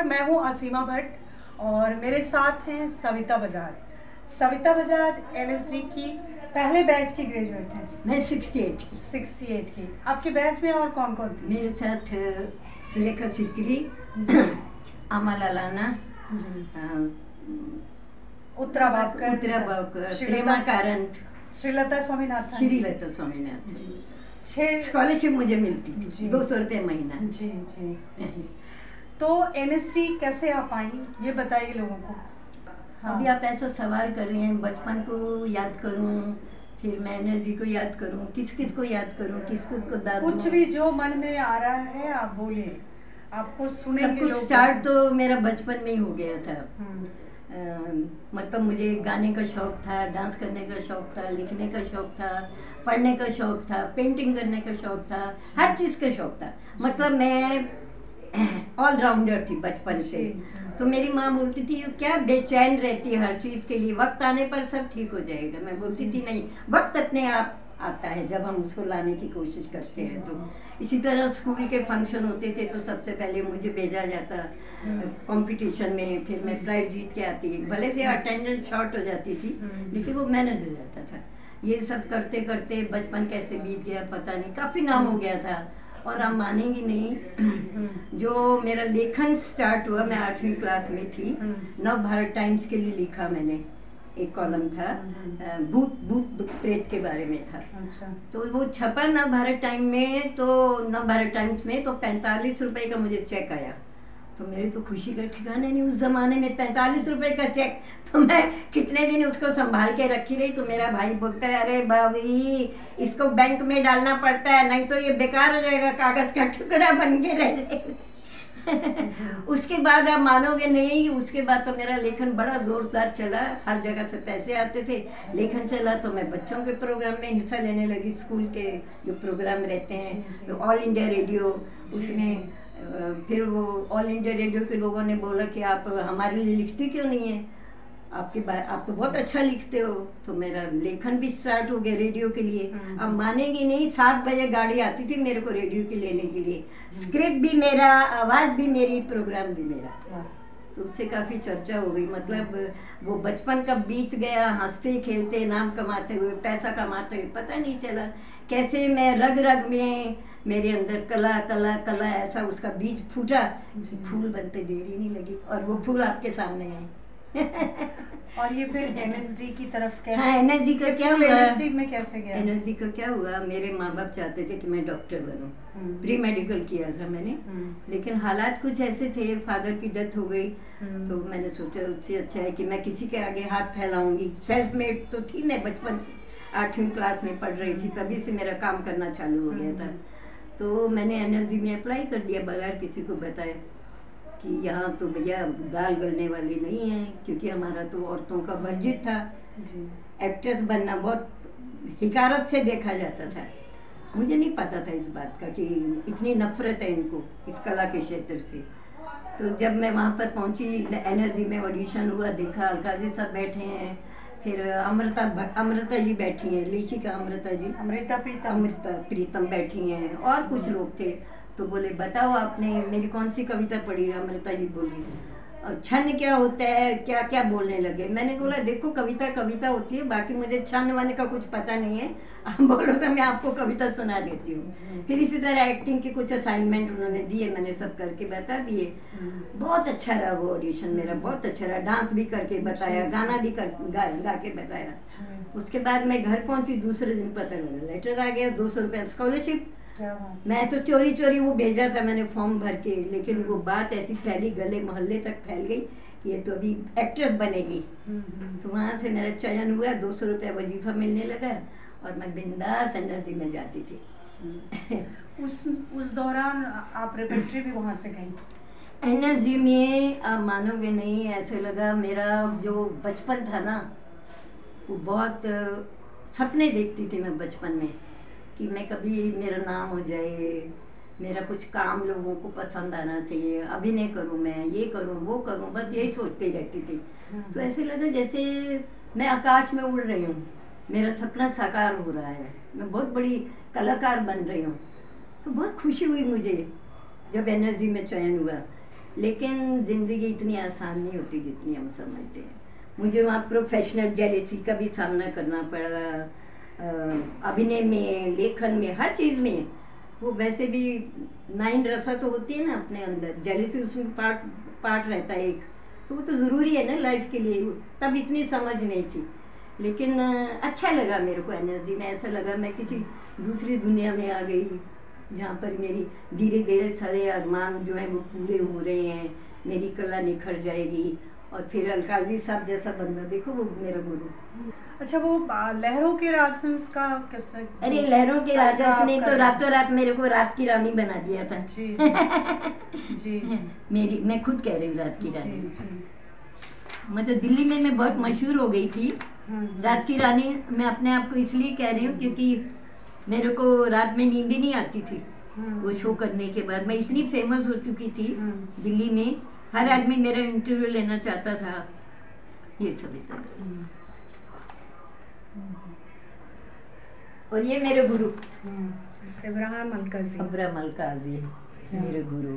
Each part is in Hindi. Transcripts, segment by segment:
मैं हूँ असीमा भट्ट और मेरे साथ हैं सविता बजाज। सविता बजाज एनएसडी की पहले बैच की ग्रेजुएट हैं। मैं 68 की। 68 की। आपके बैच में और कौन कौन थी? मेरे साथ सुलेखा सिकरी, अमा लालाना, उत्तरा बाबकर, प्रेमा कारंत, श्रीलता स्वामीनाथन। श्रीलता स्वामीनाथन। 6 स्कॉलरशिप मुझे मिलती थी, 200 रुपये महीना। जी जी जी। तो एनएसडी कैसे आप आई, ये बताइए लोगों को। हाँ। अभी आप ऐसा सवाल कर रहे हैं, बचपन को याद करूं, फिर मैं एनएसडी को याद करूं, किस किस को याद करूं, किस किस को दाद दूं? कुछ भी जो मन में आ रहा है आप बोलिए, आपको सुनेंगे। सब कुछ स्टार्ट तो मेरा बचपन में ही हो गया था। मतलब मुझे गाने का शौक था, डांस करने का शौक था, लिखने का शौक था, पढ़ने का शौक था, पेंटिंग करने का शौक था, हर चीज़ का शौक था। मतलब मैं ऑलराउंडर थी बचपन से। तो मेरी माँ बोलती थी क्या बेचैन रहती है हर चीज़ के लिए, वक्त आने पर सब ठीक हो जाएगा। मैं बोलती थी नहीं, वक्त अपने आप आता है जब हम उसको लाने की कोशिश करते हैं। तो इसी तरह स्कूल के फंक्शन होते थे तो सबसे पहले मुझे भेजा जाता कंपटीशन में, फिर मैं प्राइज जीत के आती। भले से अटेंडेंस शॉर्ट हो जाती थी लेकिन वो मैनेज हो जाता था। ये सब करते करते बचपन कैसे बीत गया पता नहीं, काफ़ी नाम हो गया था। और आप मानेंगी नहीं, जो मेरा लेखन स्टार्ट हुआ, मैं 8वीं क्लास में थी, नव भारत टाइम्स के लिए लिखा मैंने। एक कॉलम था, भूत प्रेत के बारे में था। अच्छा। तो वो छपा नव भारत टाइम में, तो नव भारत टाइम्स में तो 45 रुपए का मुझे चेक आया। तो मेरी तो खुशी का ठिकाना नहीं, उस जमाने में 45 रुपए का चेक। तो मैं कितने दिन उसको संभाल के रखी रही। तो मेरा भाई बोलता है अरे बाबरी, इसको बैंक में डालना पड़ता है, नहीं तो ये बेकार हो जाएगा, कागज का टुकड़ा बन के रह जाएगा। उसके बाद आप मानोगे नहीं, उसके बाद तो मेरा लेखन बड़ा जोरदार चला, हर जगह से पैसे आते थे, लेखन चला। तो मैं बच्चों के प्रोग्राम में हिस्सा लेने लगी, स्कूल के जो प्रोग्राम रहते हैं, तो ऑल इंडिया रेडियो, उसमें फिर वो ऑल इंडिया रेडियो के लोगों ने बोला कि आप हमारे लिए लिखती क्यों नहीं है, आप तो बहुत अच्छा लिखते हो। तो मेरा लेखन भी स्टार्ट हो गया रेडियो के लिए। अब मानेंगी नहीं, 7 बजे गाड़ी आती थी मेरे को रेडियो के लेने के लिए, स्क्रिप्ट भी मेरा, आवाज़ भी मेरी, प्रोग्राम भी मेरा। तो उससे काफ़ी चर्चा हो गई। मतलब वो बचपन कब बीत गया, हंसते खेलते, नाम कमाते हुए, पैसा कमाते हुए, पता नहीं चला कैसे मैं रग रग में, मेरे अंदर कला कला कला ऐसा उसका बीज फूटा, फूल बनते देरी नहीं लगी और वो फूल आपके सामने है। और ये फिर एनएसडी की तरफ कैसे? हाँ, एनएसडी का क्या हुआ? एनएसडी में कैसे गया? एनएसडी का क्या हुआ, मेरे माँ बाप चाहते थे कि मैं डॉक्टर बनूं, प्री मेडिकल किया था मैंने, लेकिन हालात कुछ ऐसे थे, फादर की डेथ हो गई। तो मैंने सोचा उससे अच्छा है कि मैं किसी के आगे हाथ फैलाऊंगी। सेल्फ मेड तो थी मैं बचपन से, 8वीं क्लास में पढ़ रही थी, तभी से मेरा काम करना चालू हो गया था। तो मैंने एनएसडी में अप्लाई कर दिया बगैर किसी को बताए कि यहाँ तो भैया दाल गलने वाली नहीं है, क्योंकि हमारा तो औरतों का वर्जित था। एक्ट्रेस बनना बहुत हिकारत से देखा जाता था। मुझे नहीं पता था इस बात का कि इतनी नफरत है इनको इस कला के क्षेत्र से। तो जब मैं वहाँ पर पहुँची, एनएसडी में ऑडिशन हुआ, देखा अलका जी सब बैठे हैं, फिर अमृता जी बैठी हैं, लेखिका अमृता प्रीतम बैठी हैं, और कुछ लोग थे। तो बोले बताओ आपने मेरी कौन सी कविता पढ़ी? अमृता जी बोली और छंद क्या होता है, क्या क्या बोलने लगे। मैंने बोला देखो कविता कविता होती है, बाकी मुझे छंद वाने का कुछ पता नहीं है, आप बोलो तो मैं आपको कविता सुना देती हूँ। फिर इसी तरह एक्टिंग के कुछ असाइनमेंट उन्होंने दिए, मैंने सब करके बता दिए। बहुत अच्छा रहा वो ऑडिशन मेरा, बहुत अच्छा रहा। डांस भी करके बताया, गाना भी गा के बताया। उसके बाद मैं घर पहुँची, दूसरे दिन पता लगा लेटर आ गया, 200 रुपये स्कॉलरशिप। मैं तो चोरी चोरी वो भेजा था मैंने फॉर्म भर के, लेकिन वो बात ऐसी फैली, गले मोहल्ले तक फैल गई, ये तो अभी एक्ट्रेस बनेगी। तो वहाँ से मेरा चयन हुआ, 200 रुपये वजीफा मिलने लगा और मैं बिंदास एनएसडी में जाती थी। उस दौरान आप रेपेट्री भी वहाँ से गई? एनएसडी में आप मानोगे नहीं, ऐसे लगा मेरा जो बचपन था ना, वो बहुत सपने देखती थी मैं बचपन में कि मैं कभी मेरा नाम हो जाए, मेरा कुछ काम लोगों को पसंद आना चाहिए, अभिनय करूं, मैं ये करूं वो करूं, बस यही सोचती रहती थी। तो ऐसे लगा जैसे मैं आकाश में उड़ रही हूँ, मेरा सपना साकार हो रहा है, मैं बहुत बड़ी कलाकार बन रही हूँ। तो बहुत खुशी हुई मुझे जब एनएसडी में चयन हुआ। लेकिन ज़िंदगी इतनी आसान नहीं होती जितनी हम समझते हैं। मुझे वहाँ प्रोफेशनल जेलेसी का भी सामना करना पड़ा, अभिनय में, लेखन में, हर चीज़ में। वो वैसे भी 9 रसा तो होती है ना अपने अंदर, जेलेसी उसमें पार्ट रहता है एक, तो वो तो ज़रूरी है ना लाइफ के लिए। तब इतनी समझ नहीं थी, लेकिन अच्छा लगा मेरे को एनर्जी में। ऐसा लगा मैं किसी दूसरी दुनिया में आ गई, जहाँ पर मेरी धीरे धीरे सारे अरमान जो है वो पूरे हो रहे हैं, मेरी कला निखर जाएगी। और फिर अलकाजी साहब जैसा बंदा, देखो वो मेरा गुरु। अच्छा, वो लहरों के राजहंस का किस्सा? अरे लहरों के राजहंस ने तो रातों रात मेरे को रात की रानी बना दिया था। जी जी जी। मेरी, मैं खुद कह रही हूँ रात की रानी। जी। मतलब दिल्ली में मैं बहुत मशहूर हो गई थी रात की रानी। मैं अपने आप को इसलिए कह रही हूँ क्योंकि मेरे को रात में नींद ही नहीं आती थी। वो शो करने के बाद मैं इतनी फेमस हो चुकी थी दिल्ली में, हर आदमी मेरा इंटरव्यू लेना चाहता था। ये सविता और ये मेरे गुरु इब्राहिम अलकाजी। इब्राहिम अलकाजी मेरे गुरु।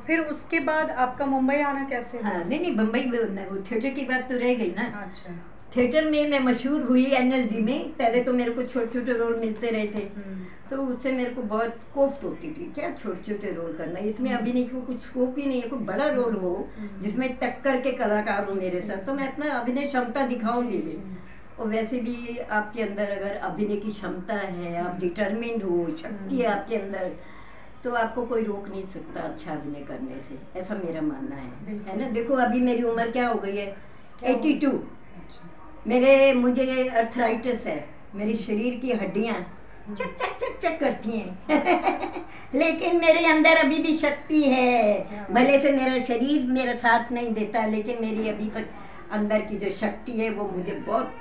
फिर उसके बाद आपका मुंबई आना कैसे? हाँ, नहीं मुंबई में वो थिएटर की बात तो रह गई ना। अच्छा। थिएटर में मैं मशहूर हुई एनएलजी में। पहले तो मेरे को छोटे छोटे रोल मिलते रहे थे, तो उससे मेरे को बहुत कोफ्त होती थी, क्या छोटे छोटे रोल करना, इसमें अभिनय को कुछ स्कोप ही नहीं है। कोई बड़ा रोल हो जिसमें टक्कर के कलाकार हो मेरे साथ, तो मैं अपना अभिनय क्षमता दिखाऊंगी भी। और वैसे भी आपके अंदर अगर अभिनय की क्षमता है, आप डिटरमिन्ड हो, शक्ति है आपके अंदर, तो आपको कोई रोक नहीं सकता अच्छा अभिनय करने से, ऐसा मेरा मानना है ना। देखो अभी मेरी उम्र क्या हो गई है, 82। मुझे अर्थराइटिस है, मेरी शरीर की हड्डियां चक चक चक चक करती हैं लेकिन मेरे अंदर अभी भी शक्ति है। भले से मेरा शरीर मेरा साथ नहीं देता, लेकिन मेरी अभी तक अंदर की जो शक्ति है वो मुझे बहुत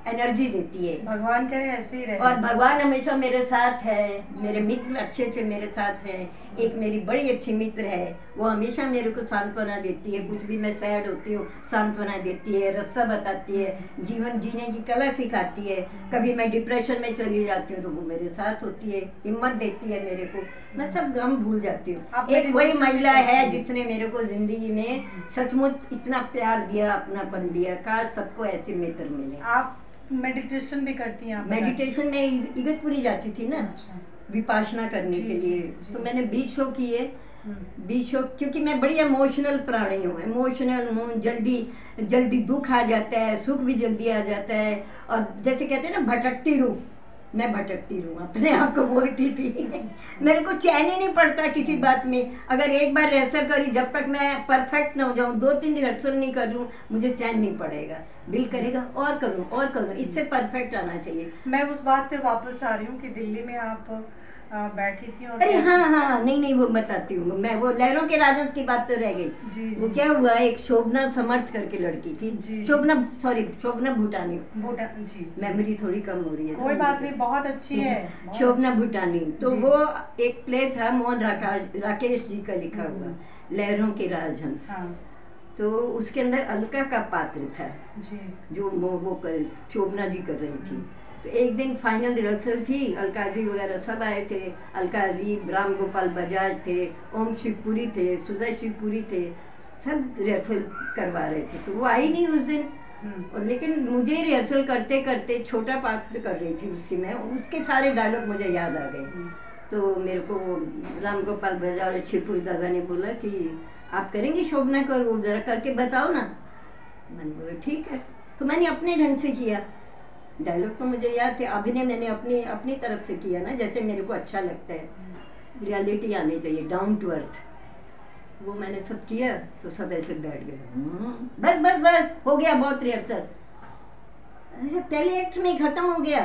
एनर्जी देती है। भगवान करे ऐसे ही रहे। और भगवान हमेशा मेरे साथ है। मेरे मित्र अच्छे अच्छे मेरे साथ हैं। एक मेरी बड़ी अच्छी मित्र है, वो हमेशा मेरे को सांत्वना देती है। कुछ भी मैं सैड होती हूँ सांत्वना देती है, रास्ता बताती है, जीवन जीने की कला सिखाती है। कभी मैं डिप्रेशन में चली जाती हूँ तो वो मेरे साथ होती है, हिम्मत देती है मेरे को, मैं सब गम भूल जाती हूँ। एक वही महिला है जिसने मेरे को जिंदगी में सचमुच इतना प्यार दिया, अपनापन दिया। काश सबको ऐसे मित्र मिले। आप मेडिटेशन भी करती हैं? मेडिटेशन में इगतपुरी जाती थी ना विपासना करने के लिए, तो मैंने 20 शो किए। 20 शो, क्योंकि मैं बड़ी इमोशनल प्राणी हूँ, इमोशनल हूँ। जल्दी दुख आ जाता है, सुख भी जल्दी आ जाता है। और जैसे कहते हैं ना भटकती रूह, मैं भटकती रहूँ, अपने आप को बोलती थी मेरे को चैन ही नहीं पड़ता किसी बात में। अगर एक बार रिहर्सल करी, जब तक मैं परफेक्ट ना हो जाऊँ, 2-3 रिहर्सल नहीं कर लूँ, मुझे चैन नहीं पड़ेगा। दिल करेगा और करूँ, इससे परफेक्ट आना चाहिए। मैं उस बात पे वापस आ रही हूँ कि दिल्ली में आप बैठी थी और अरे हाँ, नहीं वो बताती हूँ मैं। वो लहरों के राजहंस की बात तो रह गई। वो क्या हुआ, एक शोभना समर्थ करके लड़की थी, शोभना भूटानी। जी, मेमोरी थोड़ी कम हो रही है, कोई बात नहीं, बहुत अच्छी है। शोभना भूटानी, तो वो एक प्ले था मोहन राकेश जी का लिखा हुआ, लहरों के राजहंस। तो उसके अंदर अलका का पात्र था जी, जो वो शोभना जी कर रही थी। तो एक दिन फाइनल रिहर्सल थी, अलकाजी वगैरह सब आए थे। अलकाजी, राम गोपाल बजाज थे, ओम शिवपुरी थे, सुधा शिवपुरी थे, सब रिहर्सल करवा रहे थे। तो वो आई नहीं उस दिन। और लेकिन मुझे रिहर्सल करते करते छोटा पात्र कर रही थी उसकी मैं, उसके सारे डायलॉग मुझे याद आ गए। तो मेरे को राम गोपाल बजाज और शिवपुरी दादा ने बोला कि आप करेंगे शोभना को, वो जरा करके बताओ ना। मैंने बोला ठीक है। तो मैंने अपने ढंग से किया। डायलॉग तो मुझे याद थे, अभिनय मैंने अपनी तरफ से किया ना, जैसे मेरे को अच्छा लगता है। रियलिटी आनी चाहिए, डाउन टू अर्थ, वो मैंने सब किया। तो सब ऐसे बैठ गए, बस हो गया, बहुत रिहर्सल। पहले एक्ट में खत्म हो गया।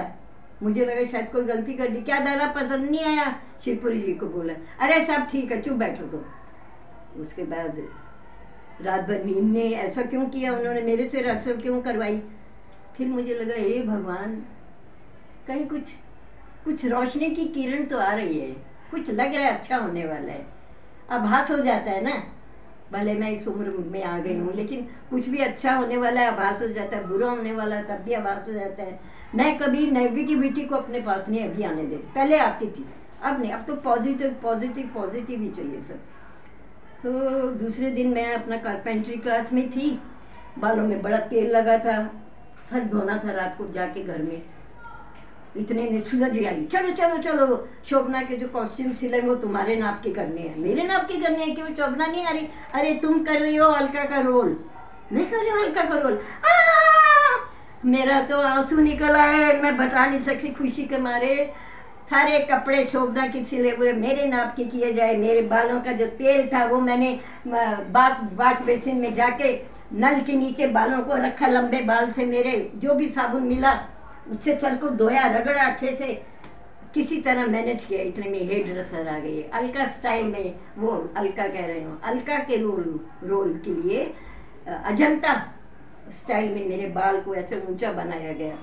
मुझे लगा शायद कोई गलती कर दी, क्या दादा पसंद नहीं आया। शिवपुरी जी को बोला, अरे सब ठीक है, चुप बैठो। तो उसके बाद रात भर नींद ने ऐसा क्यों किया, उन्होंने मेरे से रिहर्सल क्यों करवाई। फिर मुझे लगा हे भगवान, कहीं कुछ रोशनी की किरण तो आ रही है, कुछ लग रहा है अच्छा होने वाला है। आभास हो जाता है ना, भले मैं इस उम्र में आ गई हूँ, लेकिन कुछ भी अच्छा होने वाला है आभास हो जाता है, बुरा होने वाला है तब भी आभास हो जाता है। मैं कभी नेगेटिविटी को अपने पास नहीं अभी आने देती, पहले आती थी, अब नहीं। अब तो पॉजिटिव ही चाहिए सब। तो दूसरे दिन मैं अपना कारपेंट्री क्लास में थी, बालों में बड़ा तेल लगा था, सर धोना था रात को जाके घर में। इतने में सुधा जी आई, चलो चलो चलो, शोभना के जो कॉस्ट्यूम सिले वो तुम्हारे नाप के करने हैं। मेरे नाप के करने हैं? क्यों, शोभना नहीं आ रही? अरे तुम कर रही हो अलका का रोल। मैं कर रही हूँ अलका का रोल। मेरा तो आंसू निकल आए, मैं बता नहीं सकती खुशी के मारे। सारे कपड़े शोभना के सिले हुए मेरे नाप के किए जाए। मेरे बालों का जो तेल था वो मैंने वाश बेसिन में जाके नल के नीचे बालों को रखा, लंबे बाल थे मेरे, जो भी साबुन मिला उससे सर को धोया, रगड़ा अच्छे से, किसी तरह मैनेज किया। इतने में हेयर ड्रेसर आ गई, अलका स्टाइल में। वो अलका कह रही हूँ, अलका के रोल के लिए अजंता स्टाइल में मेरे बाल को ऐसे ऊंचा बनाया गया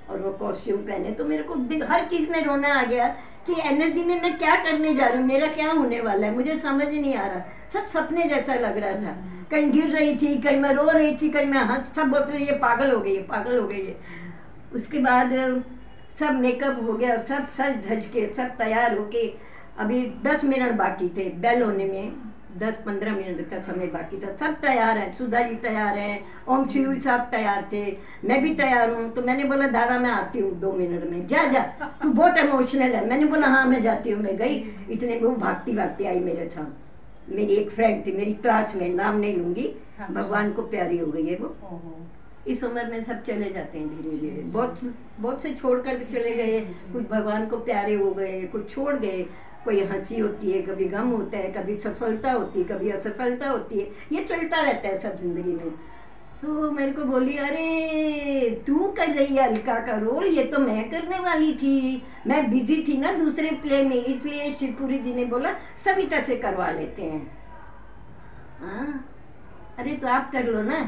और वो कॉस्ट्यूम पहने। तो मेरे को हर चीज़ में रोना आ गया कि एनर्जी में मैं क्या करने जा रही हूँ, मेरा क्या होने वाला है, मुझे समझ ही नहीं आ रहा। सब सपने जैसा लग रहा था। कहीं गिर रही थी, कहीं मैं रो रही थी, कहीं मैं हंस, सब बोलते थे ये पागल हो गई है, पागल हो गई है। उसके बाद सब मेकअप हो गया, सब सज धज के सब तैयार होके, अभी 10 मिनट बाकी थे बेल होने में, 10-15 मिनट का समय बाकी था। सब तैयार हैं, सुधा जी तैयार हैं, ओम शिव साहब तैयार थे, मैं भी तैयार हूँ। तो मैंने बोला दादा मैं आती हूँ 2 मिनट में, जा जा तू बहुत इमोशनल है। मैंने बोला हाँ मैं जाती हूँ। मैं गई, इतने में वो भागती भागती आई मेरे साथ। मेरी एक फ्रेंड थी, मेरी क्लासमेट, नाम नहीं लूंगी, भगवान को प्यारी हो गई है वो। इस उम्र में सब चले जाते हैं धीरे धीरे, बहुत से छोड़कर भी चले गए, कुछ भगवान को प्यारे हो गए, कुछ छोड़ गए। कोई हंसी होती है, कभी गम होता है, कभी सफलता होती है, कभी असफलता होती है, ये चलता रहता है सब जिंदगी में। तो मेरे को बोली अरे तू कर रही है अलका का रोल, ये तो मैं करने वाली थी, मैं बिजी थी ना दूसरे प्ले में, इसलिए शिवपुरी जी ने बोला सविता से करवा लेते हैं। हाँ अरे तो आप कर लो ना।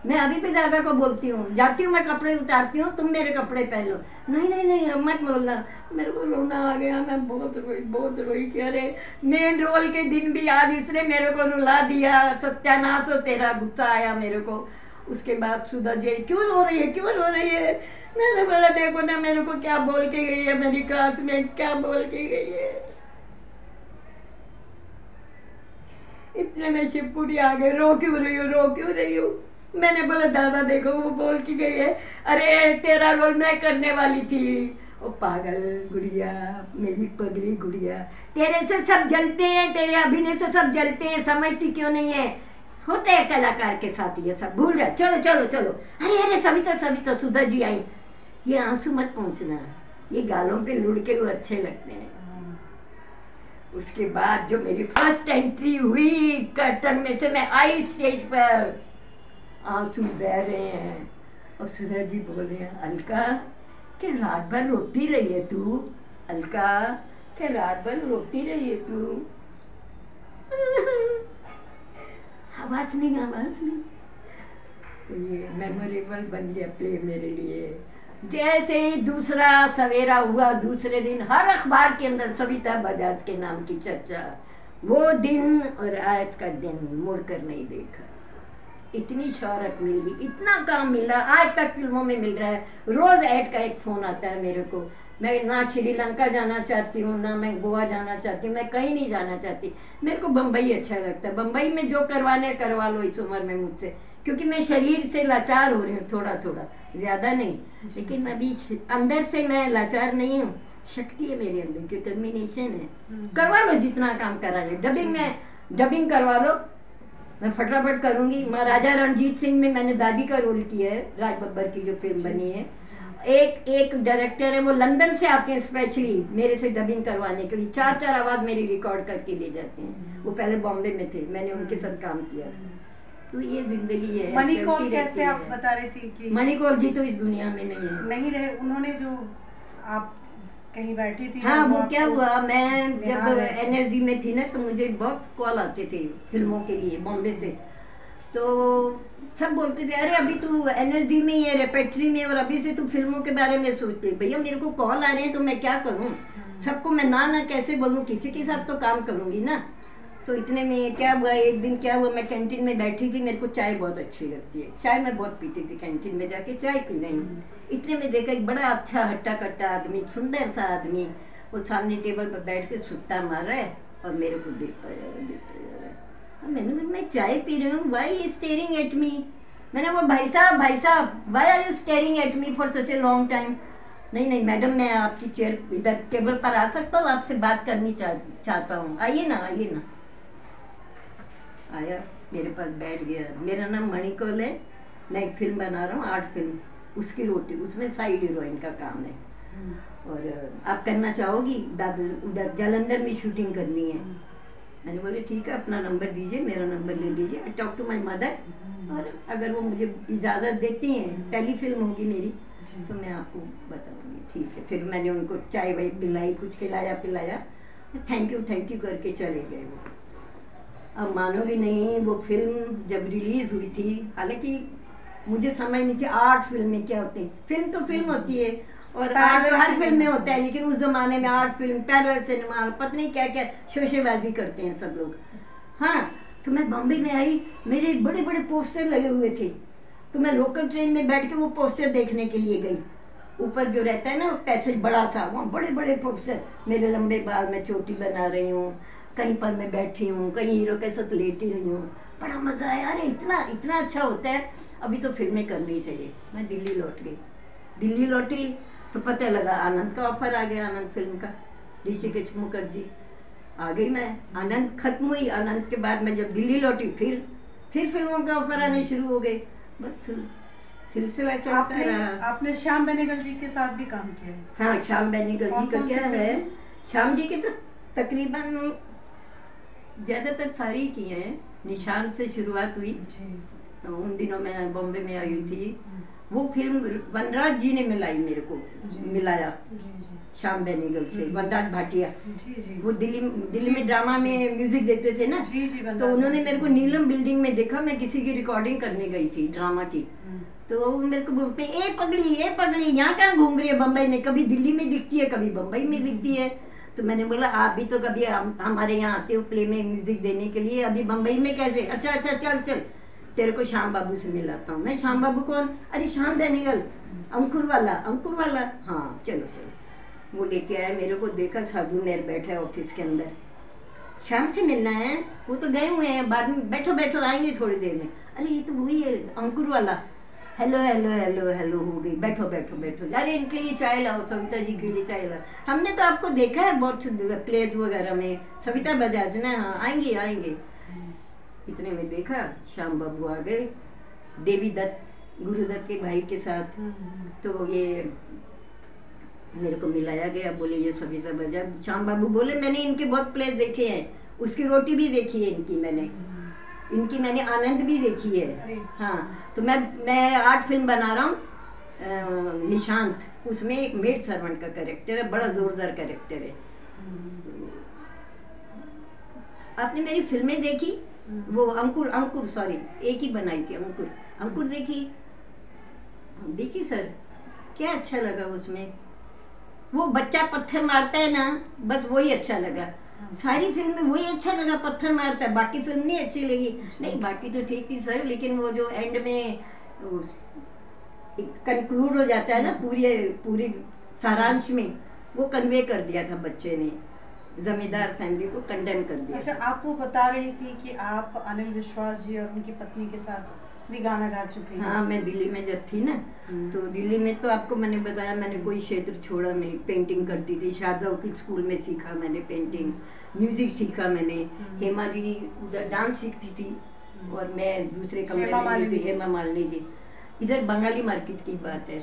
मैं अभी भी दादा को बोलती हूँ, जाती हूँ मैं कपड़े उतारती हूँ, तुम मेरे कपड़े पहन लो। नहीं नहीं नहीं अब मत बोलना। मेरे को रोना आ गया, मैं बहुत रोई कि अरे मेन रोल के दिन भी आज इसने मेरे को रुला दिया, सत्यानाश हो तेरा। गुस्सा आया मेरे को। उसके बाद सुधा जी क्यों रो रही है, क्यों रो रही है? मैंने बोला देखो ना मेरे को क्या बोल के गई है मेरी क्लासमेट, क्या बोल के गई है। इतने में शिवपुरी आ गए, रो क्यों रही हो, रो क्यों रही हो? मैंने बोला दादा देखो वो बोल की गई है, अरे तेरा रोल मैं करने वाली थी। ओ पागल गुड़िया, मेरी पगली गुड़िया, तेरे से सब जलते हैं, तेरे अभिनय से सब जलते हैं, समझती क्यों नहीं है? होते हैं कलाकार के साथ ये सब, भूल जा, चलो चलो चलो। अरे अरे सविता सविता, सुधा जी आई। ये आंसू मत पहुँचना, ये गालों पे लुढ़के वो अच्छे लगते हैं। उसके बाद जो मेरी फर्स्ट एंट्री हुई, कर्टन में से मैं आई स्टेज पर, आंसू बह रहे हैं और सुधा जी बोल रहे हैं अलका कि रात भर रोती रही है तू, अलका कि रात भर रोती रही है तू। आवाज नहीं। तो ये मेमोरेबल बन गया प्ले मेरे लिए। जैसे ही दूसरा सवेरा हुआ, दूसरे दिन हर अखबार के अंदर सविता बजाज के नाम की चर्चा। वो दिन और आज का दिन मुड़कर नहीं देखा। इतनी शोहरत मिली, इतना काम मिला, आज तक फिल्मों में मिल रहा है। रोज ऐड का एक फोन आता है मेरे को। मैं ना श्रीलंका जाना चाहती हूँ, ना मैं गोवा जाना चाहती हूँ, मैं कहीं नहीं जाना चाहती। मेरे को बम्बई अच्छा लगता है। बम्बई में जो करवाने करवा लो इस उम्र में मुझसे, क्योंकि मैं शरीर से लाचार हो रही हूँ, थोड़ा थोड़ा, ज्यादा नहीं, लेकिन अभी अंदर से मैं लाचार नहीं हूँ। शक्ति है मेरे अंदर, डिटर्मिनेशन है। करवा लो जितना काम करा लो। डबिंग करवा लो, मैं फटाफट करूंगी। महाराजा रणजीत सिंह में मैंने दादी का रोल किया है, राज बब्बर की जो फिल्म बनी है। एक डायरेक्टर है, वो लंदन से आते हैं स्पेशली मेरे से डबिंग करवाने के लिए। 4 आवाज मेरी रिकॉर्ड करके ले जाते हैं। वो पहले बॉम्बे में थे, मैंने उनके साथ काम किया। तो ये जिंदगी है। मणिकौल कैसे आप बता रही थी कि मणिकौल जी तो इस दुनिया में नहीं रहे। उन्होंने जो आप कहीं बैठी थी, हाँ वो क्या हुआ, मैं जब एनएसडी में थी ना तो मुझे बहुत कॉल आते थे फिल्मों के लिए बॉम्बे से। तो सब बोलते थे अरे अभी तू एनएसडी में ही है, रेपेट्री में, और अभी से तू फिल्मों के बारे में सोचती। भैया मेरे को कॉल आ रहे हैं तो मैं क्या करूँ, सबको मैं ना कैसे बोलूँ, किसी के साथ तो काम करूँगी ना। तो इतने में क्या हुआ, एक दिन क्या हुआ, मैं कैंटीन में बैठी थी, मेरे को चाय बहुत अच्छी लगती है, चाय मैं बहुत पीती थी, कैंटीन में जाके चाय पी रही हूँ। इतने में देखा एक बड़ा अच्छा हट्टा कट्टा आदमी, सुंदर सा आदमी, वो सामने टेबल पर बैठ के सुट्टा मार रहा है और मेरे को देखता जा रहा है। मैं चाय पी रही हूँ, वाई स्टेयरिंग एट मी। मैंने वो भाई साहब why are you staring at me for such a long time. नहीं नहीं मैडम, मैं आपकी चेयर इधर टेबल पर आ सकता हूँ, आपसे बात करनी चाहता हूँ, आइए ना आइए ना। आया, मेरे पास बैठ गया। मेरा नाम मणिकौल है, मैं एक फिल्म बना रहा हूँ, आर्ट फिल्म, उसकी रोटी, उसमें साइड हीरोइन का काम है। और आप करना चाहोगी? दादा उधर जालंधर में शूटिंग करनी है। मैंने बोले ठीक है, अपना नंबर दीजिए, मेरा नंबर ले लीजिए, I talk to my mother, और अगर वो मुझे इजाज़त देती हैं, टेली फिल्म होगी मेरी, तो मैं आपको बताऊंगी। ठीक है। फिर मैंने उनको चाय वाय पिलाई, कुछ खिलाया पिलाया, थैंक यू करके चले गए वो। अब मानोगे नहीं, वो फिल्म जब रिलीज हुई थी, हालांकि मुझे समझ नहीं थी आर्ट फिल्म में क्या होती है। फिल्म तो फिल्म होती है और आर्ट तो हर फिल्म में होता है, लेकिन उस जमाने में आर्ट फिल्म, पैरेलल सिनेमा, पता नहीं क्या क्या शोशेबाजी करते हैं सब लोग। हाँ, तो मैं बॉम्बे में आई, मेरे बड़े बड़े पोस्टर लगे हुए थे, तो मैं लोकल ट्रेन में बैठ के वो पोस्टर देखने के लिए गई। ऊपर जो रहता है ना पैसेज बड़ा सा, वहाँ बड़े बड़े पोस्टर, मेरे लंबे बाल, मैं चोटी बना रही हूँ, कहीं पर मैं बैठी हूँ, कहीं हीरो के साथ लेटी रही हूँ, बड़ा मज़ा आया। अरे इतना इतना अच्छा होता है, अभी तो फिल्में करनी चाहिए। मैं दिल्ली लौट गई। दिल्ली लौटी तो पता लगा आनंद का ऑफर आ गया, आनंद फिल्म का, ऋषिकेश मुखर्जी। आ गई मैं, आनंद खत्म हुई, आनंद के बाद मैं जब दिल्ली लौटी फिर फिल्मों के ऑफर आने शुरू हो गए। बस सिलसिला चलता रहा। आपने श्याम बेनेगल जी के साथ भी काम किया है? हाँ, श्याम बेनेगल जी का क्या है, श्याम जी के तो तकरीबन ज्यादातर सारी ही किए हैं। निशान से शुरुआत हुई, तो उन दिनों मैं बॉम्बे में आई थी। वो फिल्म वनराज जी ने मिलाया श्याम बेनेगल से, वनराज भाटिया। वो दिल्ली में ड्रामा में म्यूजिक देते थे ना, तो उन्होंने मेरे को नीलम बिल्डिंग में देखा, मैं किसी की रिकॉर्डिंग करने गई थी ड्रामा की, तो वो मेरे को बोलते ए पगली यहाँ कहाँ घूम रही है बम्बई में, कभी दिल्ली में दिखती है कभी बम्बई में दिखती है। तो मैंने बोला आप भी तो कभी हमारे यहाँ आते हो प्ले में म्यूजिक देने के लिए, अभी बम्बई में कैसे? अच्छा चल तेरे को श्याम बाबू से मिलाता हूँ। मैं श्याम बाबू कौन? अरे श्याम बेनेगल, अंकुर वाला। हाँ चलो। वो लेके आया, मेरे को देखा साधु मेर बैठा है ऑफिस के अंदर, श्याम से मिलना है, वो तो गए हुए हैं, बाद में बैठो आएंगे थोड़ी देर में। अरे ये तो वही है अंकुर वाला। हेलो हो गई, बैठो। अरे इनके लिए चाय लाओ, सविता जी के लिए चाय लाओ। हमने तो आपको देखा है बहुत प्लेज वगैरह में, सविता बजाज ना, हाँ आएंगे। इतने में देखा श्याम बाबू आ गए, देवी दत्त, गुरुदत्त के भाई के साथ। तो ये मेरे को मिलाया गया, बोले ये सविता बजाज। श्याम बाबू बोले मैंने इनके बहुत प्लेज देखे हैं, उसकी रोटी भी देखी है इनकी मैंने आनंद भी देखी है। हाँ, तो मैं आर्ट फिल्म बना रहा हूँ निशांत, उसमें एक मेड सर्वेंट का कैरेक्टर है, बड़ा जोरदार कैरेक्टर है। आपने मेरी फिल्में देखी? वो अंकुर सॉरी, एक ही बनाई थी, अंकुर देखी सर, क्या अच्छा लगा उसमें। वो बच्चा पत्थर मारता है ना, बस वही अच्छा लगा। सारी फिल्म में वही अच्छा लगा, पत्थर मारता है, बाकी फिल्म नहीं अच्छी लगी। नहीं बाकी तो ठीक थी सर, लेकिन वो जो एंड में कंक्लूड हो जाता है ना पूरी सारांश में, वो कन्वे कर दिया था बच्चे ने, जमींदार फैमिली को कंडेम कर दिया। अच्छा, आप वो बता रही थी कि आप अनिल विश्वास जी और उनकी पत्नी के साथ भी गाना गा चुकी हैं। हाँ, मैं दिल्ली में जब थी ना, तो दिल्ली में तो आपको मैंने बताया, मैंने कोई क्षेत्र छोड़ा नहीं, पेंटिंग करती थी, शारदा की स्कूल में सीखा मैंने पेंटिंग, म्यूजिक सीखा मैंने, हेमा जी उधर डांस सीखती थी, और मैं दूसरे कमरे में थी, हेमा मालिनी जी, इधर बंगाली मार्केट की बात है।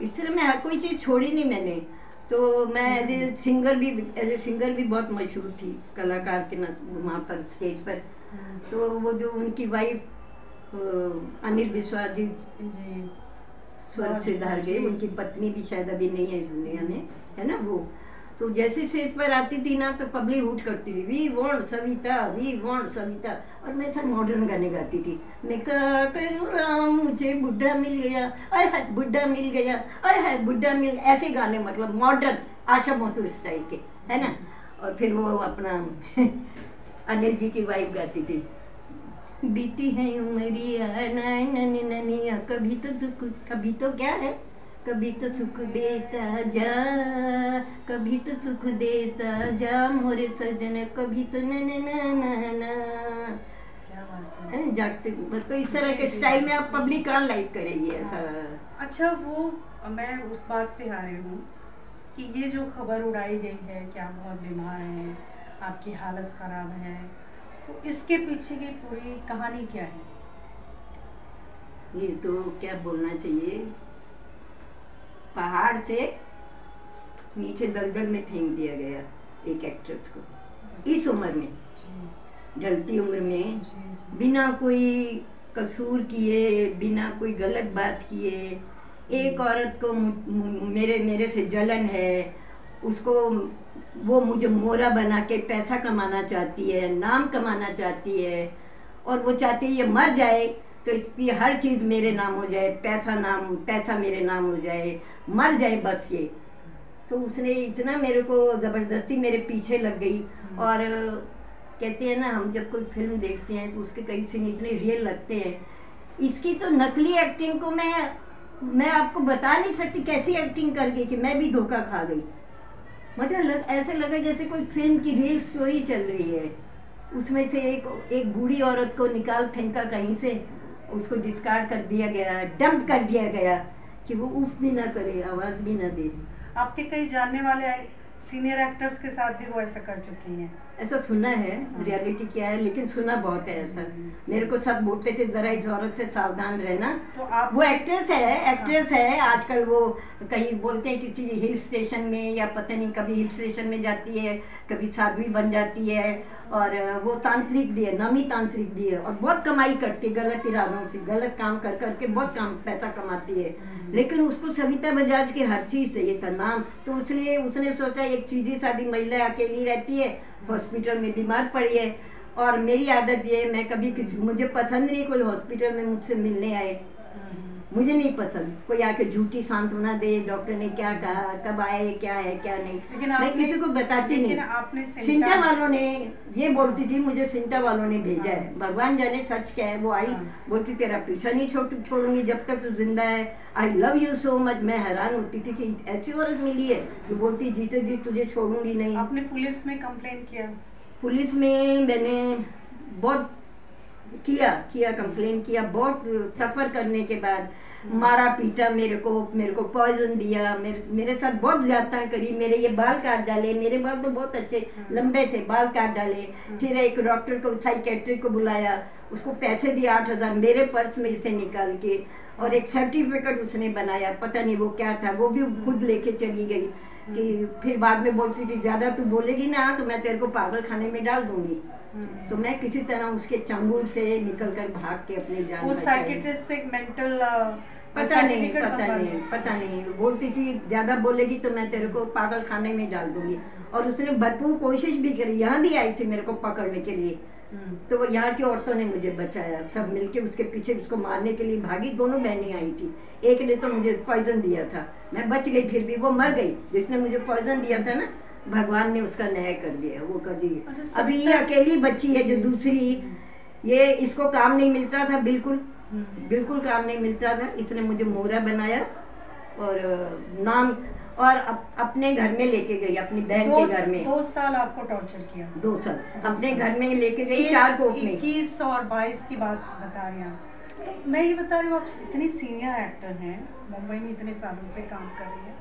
इस तरह मैं हर कोई चीज़ छोड़ी नहीं मैंने। तो मैं एज ए सिंगर भी बहुत मशहूर थी, कलाकार के ना वहाँ पर स्टेज पर। तो वो जो उनकी वाइफ अनिल विश्वास जी स्वर्ग से धार गए, उनकी पत्नी भी शायद अभी नहीं है इस दुनिया में, है ना वो। तो जैसे स्टेज पर आती थी ना, तो पब्लिक हुट करती थी, वी वांट सविता, और मैं सब मॉडर्न गाने गाती थी। मैं क्या करूँ राम, मुझे बुढ़ा मिल गया, अरे बुढ़ा मिल गया, अरे बुढ़ा मिल, ऐसे गाने, मतलब मॉडर्न आशा भोसले स्टाइल के, है ना। और फिर वो अपना अनिल जी की वाइफ गाती थी, बीती है उमरिया ननिया, कभी तो क्या है, कभी तो सुख देता जा, कभी तो सुख देता जा मोरे सजन, कभी तो न। क्या बात हैं जागते, मतलब इस तरह के स्टाइल में आप पब्लिक कहाँ लाइक करेगी ऐसा। अच्छा, वो मैं उस बात पे आ रही हूँ कि ये जो खबर उड़ाई गई है कि आप बहुत बीमार हैं, आपकी हालत ख़राब है, तो इसके पीछे की पूरी कहानी क्या है? ये तो क्या बोलना चाहिए, पहाड़ से नीचे दलदल में फेंक दिया गया एक एक्ट्रेस को इस उम्र में, ढलती उम्र में, बिना कोई कसूर किए, बिना कोई गलत बात किए। एक औरत को मेरे से जलन है, उसको वो मुझे मोरा बना के पैसा कमाना चाहती है, नाम कमाना चाहती है, और वो चाहती है ये मर जाए तो इसकी हर चीज़ मेरे नाम हो जाए, पैसा मेरे नाम हो जाए, मर जाए बस ये। तो उसने इतना मेरे को ज़बरदस्ती मेरे पीछे लग गई। और कहते हैं ना, हम जब कोई फिल्म देखते हैं तो उसके कई सीन इतने रियल लगते हैं। इसकी तो नकली एक्टिंग को मैं आपको बता नहीं सकती कैसी एक्टिंग कर गई कि मैं भी धोखा खा गई। मतलब ऐसे लगा जैसे कोई फिल्म की रियल स्टोरी चल रही है। उसमें से एक बूढ़ी औरत को निकाल फेंका कहीं से, उसको डिस्कार्ड कर दिया गया, डंप कर दिया गया कि वो उफ भी ना करे, आवाज़ भी ना दे। आपके कई जानने वाले सीनियर एक्टर्स के साथ भी वो ऐसा कर चुकी हैं? ऐसा सुना है, रियलिटी क्या है लेकिन सुना बहुत है ऐसा। मेरे को सब बोलते थे जरा इस औरत से सावधान रहना। तो आप वो एक्ट्रेस है आजकल। वो कहीं बोलते हैं किसी हिल स्टेशन में, या पता नहीं कभी हिल स्टेशन में जाती है, कभी साध्वी बन जाती है, और वो तांत्रिक भी है, नामी तांत्रिक भी है, और बहुत कमाई करती है गलत इरादों से, गलत काम कर करके बहुत पैसा कमाती है। लेकिन उसको सविता बजाज की हर चीज़ चाहिए था, नाम। तो इसलिए उसने सोचा एक सीधी सादी महिला अकेली रहती है, हॉस्पिटल में बीमार पड़ी है, और मेरी आदत ये है, मैं कभी मुझे पसंद नहीं कोई हॉस्पिटल में मुझसे मिलने आए, मुझे नहीं पसंद कोई आके झूठी सांत्वना दे, डॉक्टर ने क्या कहा, कब आए, क्या है क्या नहीं, मैं किसी को बताती नहीं। सिंटा वालों ने ये बोलती थी, मुझे सिंटा वालों ने भेजा है, भगवान जाने सच क्या है। वो आई बोलती तेरा पीछा नहीं छोड़ूंगी जब तक तू जिंदा है, I love you so much. मैं हैरान होती थी कि ऐसी औरत मिली है जो बोलती जीते जी तुझे छोड़ूंगी नहीं। आपने पुलिस में कंप्लेन किया? पुलिस में मैंने बहुत किया कंप्लेन किया। बहुत सफ़र करने के बाद मारा पीटा, मेरे को पॉइजन दिया, मेरे साथ बहुत ज्यादा करी। मेरे ये बाल काट डाले, मेरे बाल तो बहुत अच्छे लंबे थे, बाल काट डाले। फिर एक डॉक्टर को, साइकेट्रिक को बुलाया, उसको पैसे दिए 8,000 मेरे पर्स में से निकाल के, और एक सर्टिफिकेट उसने बनाया, पता नहीं वो क्या था, वो भी खुद लेके चली गई। कि फिर बाद में बोलती थी ज्यादा तू बोलेगी ना तो मैं तेरे को पागल खाने में डाल दूंगी। तो मैं किसी तरह उसके चंगुल से निकल कर भाग के अपनी जान वो साइकियाट्रिस्ट से मेंटल पता नहीं बोलती थी ज्यादा बोलेगी तो मैं तेरे को पागल खाने में डाल दूंगी। और उसने भरपूर कोशिश भी करी, यहाँ भी आई थी मेरे को पकड़ने के लिए, तो वो यहाँ की औरतों ने मुझे बचाया, सब मिलके उसके पीछे उसको मारने के लिए भागी। दोनों बहनें आई थी, एक ने तो मुझे पॉइजन दिया था, मैं बच गई, फिर भी वो मर गई। जिसने मुझे पॉइजन दिया था ना, भगवान ने उसका न्याय कर दिया। वो कभी अभी ये अकेली बच्ची है जो दूसरी, ये इसको काम नहीं मिलता था, बिल्कुल काम नहीं मिलता था। इसने मुझे मोहरा बनाया और नाम, और अपने घर में लेके गई, अपनी बहन के घर में। 2 साल आपको टॉर्चर किया? 2 साल अपने घर में लेके गई, 4 कोर्ट में। 21 और 22 की बात बता रही हैं। तो मैं ये बता रही हूँ, आप इतनी सीनियर एक्टर हैं, मुंबई में इतने सालों से काम कर रही हैं,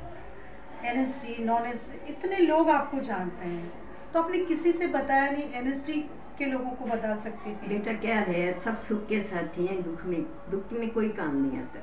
NSD नॉन NSD इतने लोग आपको जानते हैं, तो आपने किसी से बताया नहीं? NSD के लोगों को बता सकती थी। बेटा क्या है, सब सुख के साथी हैं, दुख में कोई काम नहीं आता,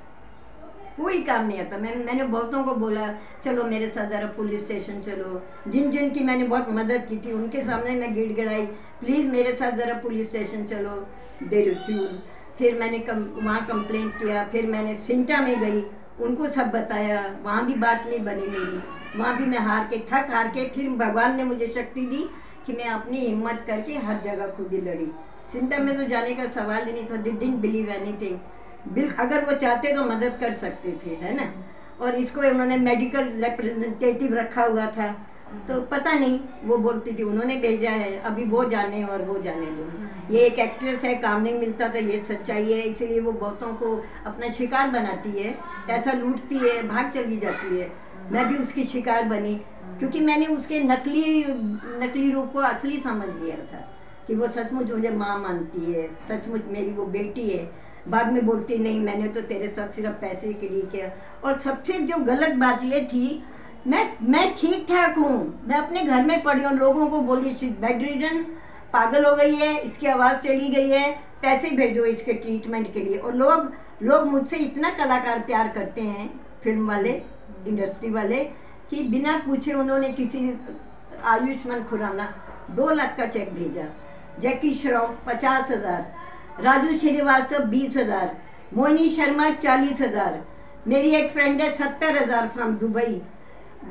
कोई काम नहीं आता। मैंने बहुतों को बोला चलो मेरे साथ ज़रा पुलिस स्टेशन चलो, जिन की मैंने बहुत मदद की थी उनके सामने मैं गिड़गिड़ाई, प्लीज़ मेरे साथ ज़रा पुलिस स्टेशन चलो, दे रिफ्यूज। फिर मैंने वहाँ कंप्लेंट किया, फिर मैंने सिंटा में गई, उनको सब बताया, वहाँ भी बात नहीं बनी मेरी, वहाँ भी मैं थक हार के फिर भगवान ने मुझे शक्ति दी कि मैं अपनी हिम्मत करके हर जगह खुद ही लड़ी। सिंटा में तो जाने का सवाल ही नहीं था, दे डिडंट बिलीव एनीथिंग। अगर वो चाहते तो मदद कर सकते थे, है ना। और इसको उन्होंने मेडिकल रिप्रेजेंटेटिव रखा हुआ था, तो पता नहीं, वो बोलती थी उन्होंने भेजा है, अभी वो जाने और वो जाने दो। ये एक एक्ट्रेस है, काम नहीं मिलता तो ये सच्चाई है, इसीलिए वो बहुतों को अपना शिकार बनाती है, पैसा लूटती है, भाग चली जाती है। मैं भी उसकी शिकार बनी, क्योंकि मैंने उसके नकली रूप को असली समझ लिया था। कि वो सचमुच मुझे माँ मानती है, सचमुच मेरी वो बेटी है। बाद में बोलती नहीं मैंने तो तेरे साथ सिर्फ पैसे के लिए किया। और सबसे जो गलत बात ये थी, मैं ठीक ठाक हूँ, मैं अपने घर में पड़ी हूँ, लोगों को बोली बेड रिडन, पागल हो गई है, इसकी आवाज़ चली गई है, पैसे भेजो इसके ट्रीटमेंट के लिए। और लोग मुझसे इतना कलाकार प्यार करते हैं, फिल्म वाले, इंडस्ट्री वाले, कि बिना पूछे उन्होंने किसी आयुष्मान खुराना 2 लाख का चेक भेजा, जैकी श्रॉफ 50,000, राजू श्रीवास्तव 20,000, मोहिनी शर्मा 40,000, मेरी एक फ्रेंड है 70,000 फ्रॉम दुबई,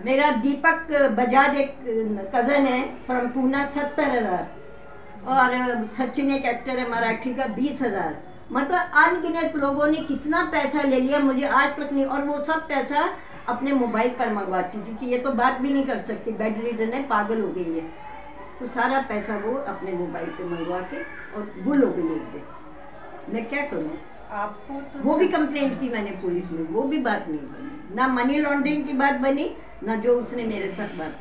मेरा दीपक बजाज एक कज़न है फ्रॉम पूना 70,000, और सचिन एक एक्टर है मराठी का 20,000। मतलब अनगिनत लोगों ने कितना पैसा ले लिया, मुझे आज तक नहीं। और वो सब पैसा अपने मोबाइल पर मंगवाती थी कि ये तो बात भी नहीं कर सकती, बेड रिडन है, पागल हो गई है, तो सारा पैसा वो अपने मोबाइल पे मंगवा के और गुल हो गई एक दिन। मैं क्या करूँ? आपको तो वो भी कंप्लेंट की मैंने पुलिस में, वो भी बात नहीं बनी, ना मनी लॉन्ड्रिंग की बात बनी, ना जो उसने मेरे साथ बात,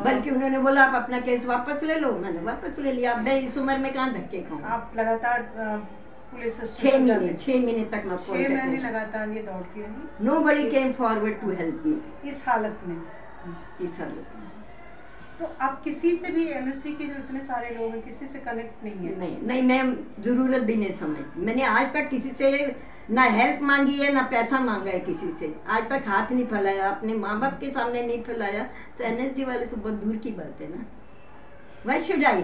बल्कि उन्होंने बोला आप अपना केस वापस ले लो। मैंने वापस ले लिया। अब मैं इस उम्र में कहाँ धक्के खाऊं? आप लगातार पुलिस 6 महीने तक मैं 6 महीने लगातार ये दौड़ती रही। Nobody came forward to help me। इस हालत में तो आप किसी से भी एनएससी के जो इतने सारे लोग हैं, किसी से कनेक्ट नहीं है? नहीं, मैं जरूरत भी नहीं समझती। मैंने आज तक किसी से ना हेल्प मांगी है, ना पैसा मांगा है किसी से, आज तक हाथ नहीं फैलाया, अपने माँ बाप के सामने नहीं फैलाया। तो एनएसडी वाले तो बहुत दूर की बात है ना। Why should I?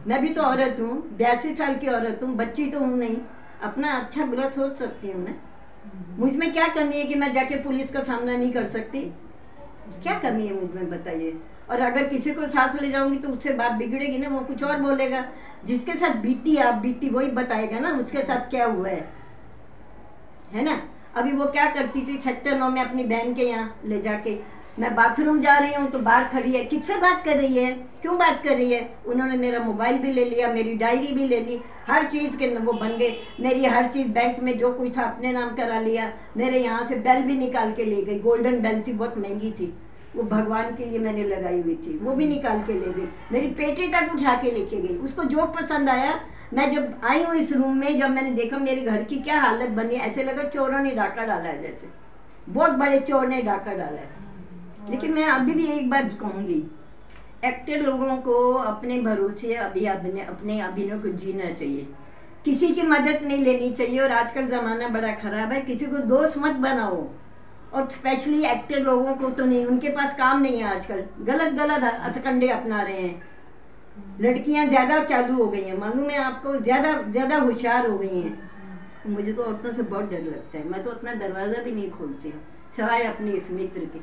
मैं भी तो औरत हूँ, 82 साल की औरत हूँ, बच्ची तो हूँ नहीं, अपना अच्छा बुरा सोच सकती हूँ ना। मुझ में क्या कमी है कि मैं जाके पुलिस का सामना नहीं कर सकती? क्या कमी है मुझ में बताइए? और अगर किसी को साथ ले जाऊंगी तो उससे बात बिगड़ेगी ना, वो कुछ और बोलेगा। जिसके साथ बीती आप बीती वही बताएगा ना उसके साथ क्या हुआ है ना। अभी वो क्या करती थी, सेक्टर 9 में अपनी बहन के यहाँ ले जाके, मैं बाथरूम जा रही हूँ तो बाहर खड़ी है, किससे बात कर रही है, क्यों बात कर रही है? उन्होंने मेरा मोबाइल भी ले लिया, मेरी डायरी भी ले ली, हर चीज़ के वो बन गए। मेरी हर चीज़ बैंक में जो कुछ था अपने नाम करा लिया। मेरे यहाँ से बेल भी निकाल के ले गई, गोल्डन बेल थी, बहुत महंगी थी, वो भगवान के लिए मैंने लगाई हुई थी, वो भी निकाल के ले गई। मेरी पेटी तक उठा के लेके गई। उसको जो पसंद आया, मैं जब आई हूँ इस रूम में, जब मैंने देखा मेरे घर की क्या हालत बनी, ऐसे लगा चोरों ने डाका डाला है, जैसे बहुत बड़े चोर ने डाका डाला है। लेकिन मैं अभी भी एक बात कहूँगी, एक्टर लोगों को अपने भरोसे अभी अपने अभिनय को जीना चाहिए, किसी की मदद नहीं लेनी चाहिए। और आजकल ज़माना बड़ा ख़राब है, किसी को दोस्त मत बनाओ, और स्पेशली एक्टर लोगों को तो नहीं, उनके पास काम नहीं है आजकल, गलत हथकंडे अपना रहे हैं। लड़कियां ज़्यादा चालू हो गई हैं, मालूम है आपको, ज़्यादा होशियार हो गई हैं। मुझे तो औरतों से बहुत डर लगता है, मैं तो अपना दरवाज़ा भी नहीं खोलती हूँ, सिवाय अपने इस मित्र के।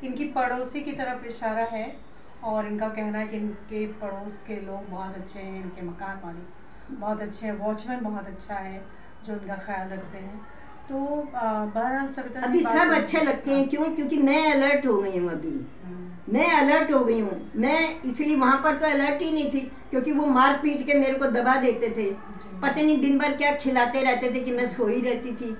इनकी पड़ोसी की तरफ इशारा है, और इनका कहना है कि इनके पड़ोस के लोग बहुत अच्छे हैं, इनके मकान मालिक बहुत अच्छे हैं, वॉचमैन बहुत अच्छा है जो इनका ख्याल रखते हैं। तो बहरहाल सविता अभी सब अच्छे लगते हैं। क्यों? क्योंकि मैं अलर्ट हो गई हूँ, अभी मैं अलर्ट हो गई हूँ। मैं इसलिए वहाँ पर तो अलर्ट ही नहीं थी, क्योंकि वो मार पीट के मेरे को दबा देते थे, पता नहीं दिन भर क्या खिलाते रहते थे कि मैं सोई रहती थी,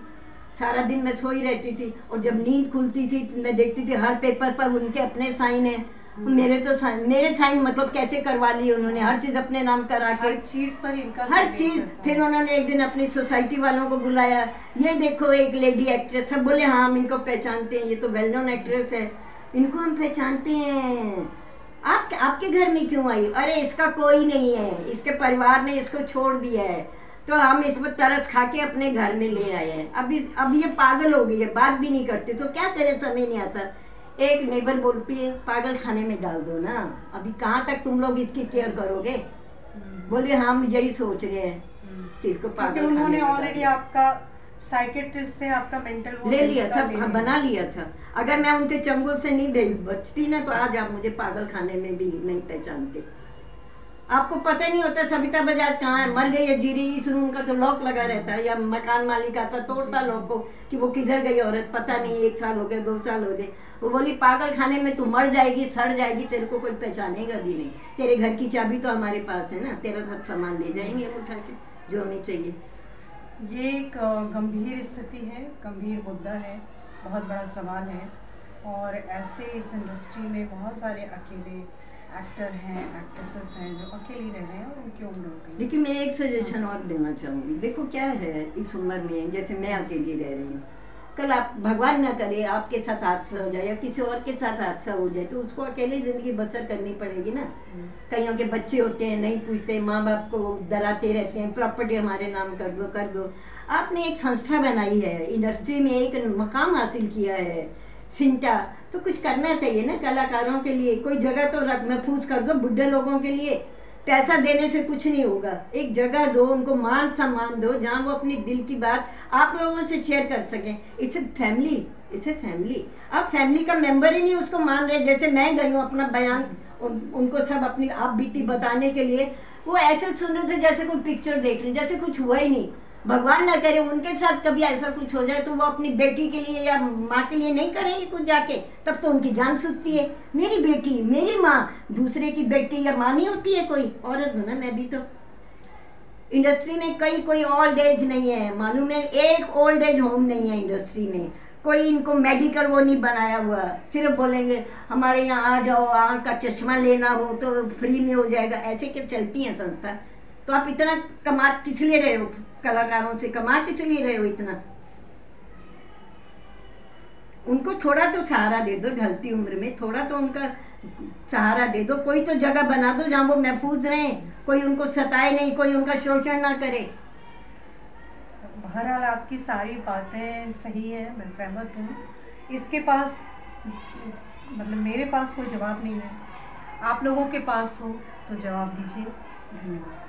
सारा दिन मैं सोई रहती थी। और जब नींद खुलती थी मैं देखती थी हर पेपर पर उनके अपने साइन है, मेरे साइन मतलब कैसे करवा ली उन्होंने, हर चीज़ अपने नाम करा के, हर चीज़ पर इनका हर चीज़। फिर उन्होंने एक दिन अपनी सोसाइटी वालों को बुलाया, ये देखो एक लेडी एक्ट्रेस, सब बोले हाँ हम इनको पहचानते हैं, ये तो वेल नोन एक्ट्रेस है, इनको हम पहचानते हैं। आपके घर में क्यों आई? अरे इसका कोई नहीं है, इसके परिवार ने इसको छोड़ दिया है, तो हम इस पर तरस खा के अपने घर में ले आए हैं। अब ये पागल हो गई है, बात भी नहीं करती, तो क्या करें, समझ नहीं आता। एक नेबर बोलती है पागल खाने में डाल दो ना, अभी कहाँ तक तुम लोग इसकी केयर करोगे? बोले हम यही सोच रहे हैं कि इसको पागल। उन्होंने ऑलरेडी आपका साइकेट्रिस्ट से आपका मेंटल ले लिया था, बना लिया था। अगर मैं उनके चंगुल से नहीं बचती ना, तो आज आप मुझे पागल खाने में भी नहीं पहचानते। आपको पता नहीं होता सविता बजाज कहाँ है, मर गई है जीरी, इस रूम का तो लॉक लगा रहता है, या मकान मालिक आता तोड़ता लॉक को कि वो किधर गई औरत, पता नहीं, 1 साल हो गए, 2 साल हो गए। वो बोली पागल खाने में तू मर जाएगी, सड़ जाएगी, तेरे को कोई पहचानेगा भी नहीं, तेरे घर की चाबी तो हमारे पास है ना, तेरा सब सामान ले जाएंगे हम उठा के जो हमें चाहिए। ये एक गंभीर स्थिति है, गंभीर मुद्दा है, बहुत बड़ा सवाल है, और ऐसे इस इंडस्ट्री में बहुत सारे अकेले एक्टर हैं, एक्ट्रेसेस हैं जो अकेली रह रहे हैं और उनकी उम्र हो गई। लेकिन मैं एक सजेशन और देना चाहूँगी। देखो क्या है, इस उम्र में जैसे मैं अकेली रह रही हूँ, कल आप भगवान ना करे आपके साथ हादसा हो जाए या किसी और के साथ हादसा हो जाए तो उसको अकेले ज़िंदगी बसर करनी पड़ेगी ना। कईयों के बच्चे होते हैं, नहीं पूछते, माँ बाप को डराते रहते हैं, प्रॉपर्टी हमारे नाम कर दो कर दो। आपने एक संस्था बनाई है, इंडस्ट्री में एक मकाम हासिल किया है, सिंटा, तो कुछ करना चाहिए ना कलाकारों के लिए। कोई जगह तो महफूज कर दो बुढ़े लोगों के लिए। पैसा देने से कुछ नहीं होगा, एक जगह दो, उनको मान सम्मान दो जहाँ वो अपनी दिल की बात आप लोगों से शेयर कर सकें। इसे फैमिली आप फैमिली का मेंबर ही नहीं उसको मान रहे। जैसे मैं गई हूँ अपना बयान उनको सब अपनी आप बीती बताने के लिए, वो ऐसे सुन रहे थे जैसे कोई पिक्चर देख रहे, जैसे कुछ हुआ ही नहीं। भगवान ना करे उनके साथ कभी ऐसा कुछ हो जाए तो वो अपनी बेटी के लिए या माँ के लिए नहीं करेंगे कुछ जाके, तब तो उनकी जान सूखती है। मेरी बेटी, मेरी माँ, दूसरे की बेटी या माँ नहीं होती है। कोई औरत हूँ ना मैं भी। तो इंडस्ट्री में कोई ओल्ड एज नहीं है, मालूम है, एक ओल्ड एज होम नहीं है इंडस्ट्री में। कोई इनको मेडिकल वो नहीं बनाया हुआ, सिर्फ बोलेंगे हमारे यहाँ आ जाओ, आँख का चश्मा लेना हो तो फ्री में हो जाएगा। ऐसे क्या चलती है संस्था? तो आप इतना कमा किस लिए रहे हो? कलाकारों से कमा किस लिए रहे हो इतना? उनको थोड़ा तो सहारा दे दो, ढलती उम्र में थोड़ा तो उनका सहारा दे दो। कोई तो जगह बना दो जहाँ वो महफूज रहें, कोई उनको सताए नहीं, कोई उनका शोषण ना करे। बहरहाल आपकी सारी बातें सही है, मैं सहमत हूँ। इसके पास मतलब मेरे पास कोई जवाब नहीं है, आप लोगों के पास हो तो जवाब दीजिए। धन्यवाद।